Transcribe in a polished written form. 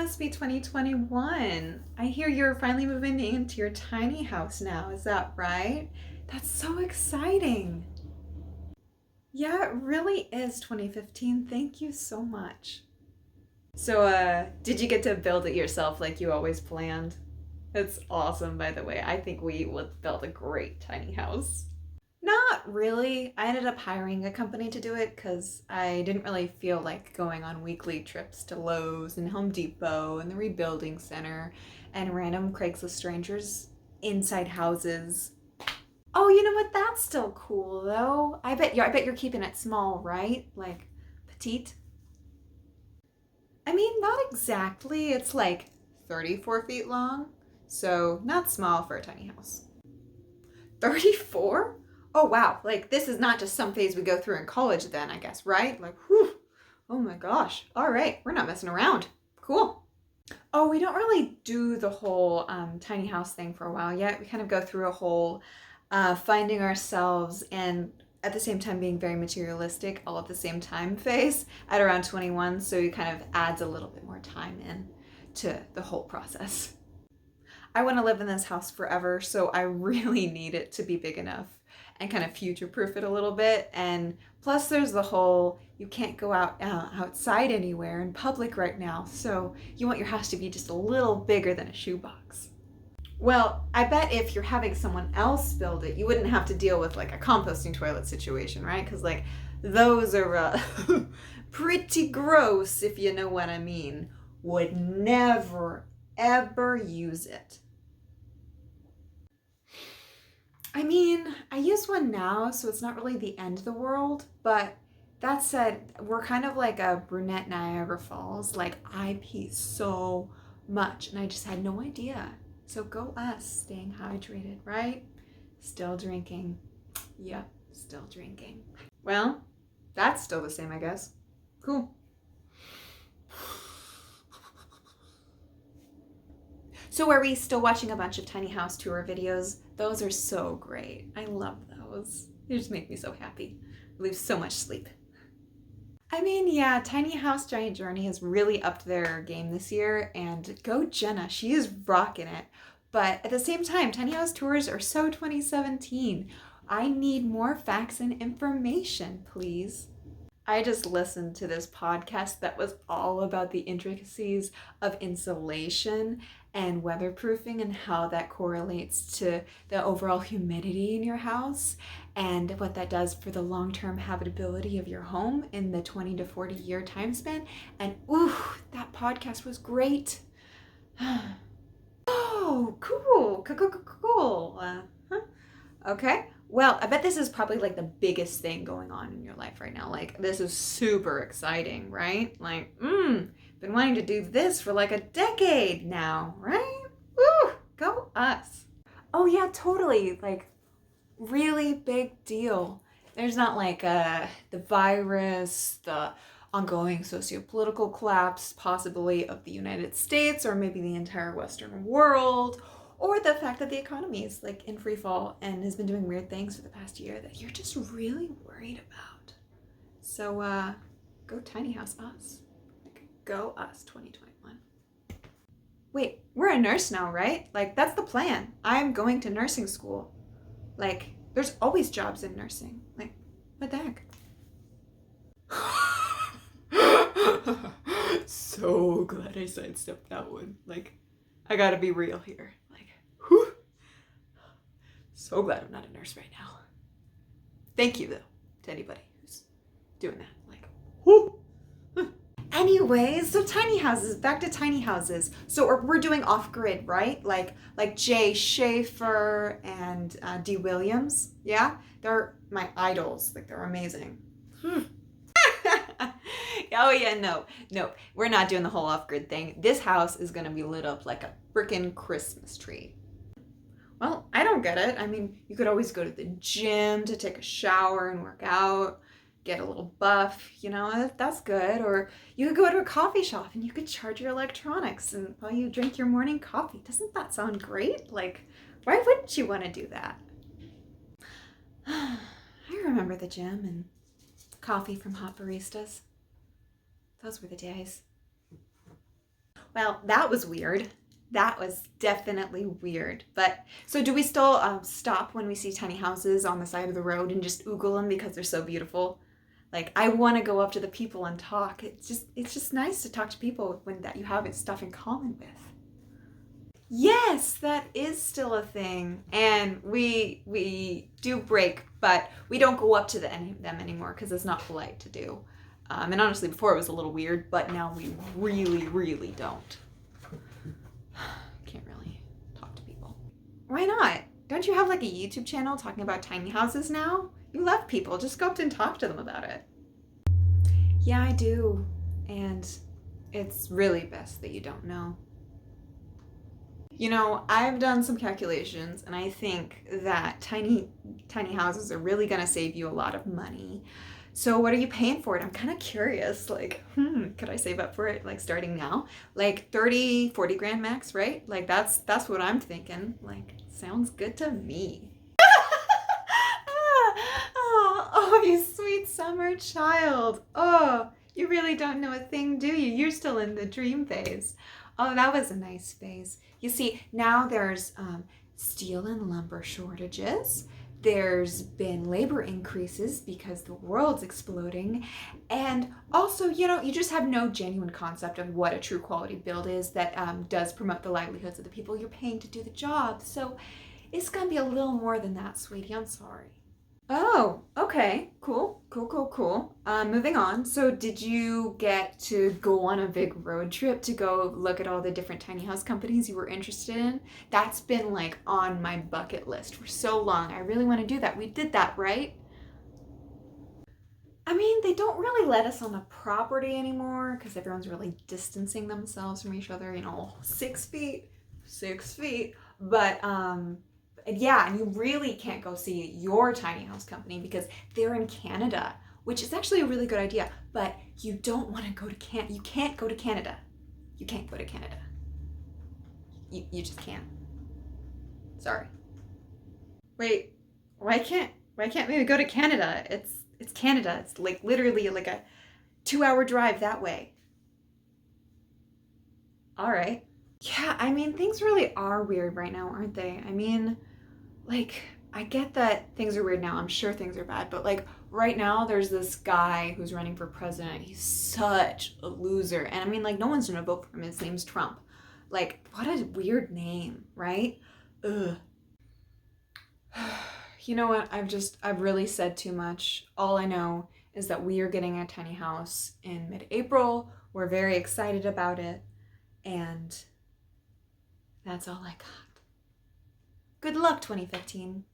must be 2021. I hear you're finally moving into your tiny house now. Is that right? That's so exciting. Yeah, it really is 2015. Thank you so much. So, did you get to build it yourself like you always planned? That's awesome, by the way. I think we would build a great tiny house. Not really. I ended up hiring a company to do it because I didn't really feel like going on weekly trips to Lowe's and Home Depot and the Rebuilding Center and random Craigslist strangers inside houses. Oh, you know what? That's still cool though. I bet you're keeping it small, right? Like petite. I mean, not exactly. It's like 34 feet long, so not small for a tiny house. 34? Oh wow, like this is not just some phase we go through in college then, I guess, right? Like, whew. Oh my gosh. All right, we're not messing around. Cool. Oh, we don't really do the whole tiny house thing for a while yet. We kind of go through a whole finding ourselves and at the same time being very materialistic all at the same time phase at around 21. So it kind of adds a little bit more time in to the whole process. I want to live in this house forever, so I really need it to be big enough and kind of future proof it a little bit. And plus, there's the whole you can't go outside anywhere in public right now, so you want your house to be just a little bigger than a shoebox. Well, I bet if you're having someone else build it, you wouldn't have to deal with like a composting toilet situation, right? Because like those are pretty gross, if you know what I mean. Would never ever use it. I mean, I use one now, so it's not really the end of the world, but that said, we're kind of like a brunette Niagara Falls. Like, I pee so much, and I just had no idea. So go us, staying hydrated, right? Still drinking. Yep, still drinking. Well, that's still the same, I guess. Cool. So are we still watching a bunch of tiny house tour videos? Those are so great. I love those. They just make me so happy. I lose so much sleep. I mean, yeah, Tiny House Giant Journey has really upped their game this year, and go Jenna, she is rocking it. But at the same time, Tiny House Tours are so 2017. I need more facts and information, please. I just listened to this podcast that was all about the intricacies of insulation and weatherproofing and how that correlates to the overall humidity in your house and what that does for the long-term habitability of your home in the 20 to 40 year time span. And ooh, that podcast was great. Oh, cool. Cool. Huh? Okay. Well, I bet this is probably like the biggest thing going on in your life right now. Like, this is super exciting, right? Like, been wanting to do this for like a decade now, right? Woo! Go us. Oh, yeah, totally. Like, really big deal. There's not like the virus, the ongoing socio-political collapse, possibly of the United States or maybe the entire Western world, or the fact that the economy is like in free fall and has been doing weird things for the past year that you're just really worried about. So go tiny house us. Like, go us 2021. Wait, we're a nurse now, right? Like, that's the plan. I'm going to nursing school. Like, there's always jobs in nursing. Like, what the heck? So glad I sidestepped that one. Like, I gotta be real here. Like, whew. So glad I'm not a nurse right now. Thank you, though, to anybody who's doing that. Like, whoo. Anyways, so tiny houses. Back to tiny houses. So we're doing off grid, right? Like Jay Schaefer and D. Williams. Yeah, they're my idols. Like, they're amazing. Oh yeah, no, we're not doing the whole off grid thing. This house is gonna be lit up like a frickin' Christmas tree. Well, I don't get it. I mean, you could always go to the gym to take a shower and work out, get a little buff, you know, that's good. Or you could go to a coffee shop and you could charge your electronics and while you drink your morning coffee. Doesn't that sound great? Like, why wouldn't you want to do that? I remember the gym and coffee from hot baristas. Those were the days. Well, that was weird. That was definitely weird. But so do we still stop when we see tiny houses on the side of the road and just oogle them because they're so beautiful? Like I want to go up to the people and talk. It's just nice to talk to people when that you have stuff in common with. Yes, that is still a thing, and we do break, but we don't go up to them anymore because it's not polite to do. And honestly, before it was a little weird, but now we really, really don't. Can't really talk to people. Why not? Don't you have like a YouTube channel talking about tiny houses now? You love people. Just go up and talk to them about it. Yeah, I do. And it's really best that you don't know. You know, I've done some calculations and I think that tiny houses are really going to save you a lot of money. So what are you paying for it? I'm kind of curious. Like, could I save up for it like starting now? Like 30, 40 grand max, right? Like that's what I'm thinking. Like, sounds good to me. Oh, you sweet summer child. Oh, you really don't know a thing, do you? You're still in the dream phase. Oh, that was a nice phase. You see, now there's steel and lumber shortages. There's been labor increases because the world's exploding. And also, you just have no genuine concept of what a true quality build is that does promote the livelihoods of the people you're paying to do the job. So it's going to be a little more than that, sweetie. I'm sorry. Oh, okay. Cool, cool, cool, cool. Moving on. So, did you get to go on a big road trip to go look at all the different tiny house companies you were interested in? That's been like on my bucket list for so long. I really want to do that. We did that, right? I mean, they don't really let us on the property anymore because everyone's really distancing themselves from each other, 6 feet, 6 feet. But yeah, and you really can't go see your tiny house company because they're in Canada, which is actually a really good idea. But you don't want to go to you can't go to Canada. You can't go to Canada. You just can't. Sorry. Wait, why can't we go to Canada? It's Canada. It's like literally like a 2 hour drive that way. All right. Yeah, I mean, things really are weird right now, aren't they? I mean, like, I get that things are weird now. I'm sure things are bad, but like right now, there's this guy who's running for president. He's such a loser. And I mean, like, no one's gonna vote for him. His name's Trump. Like, what a weird name, right? Ugh. You know what? I've really said too much. All I know is that we are getting a tiny house in mid-April. We're very excited about it. And that's all I got. Good luck, 2015.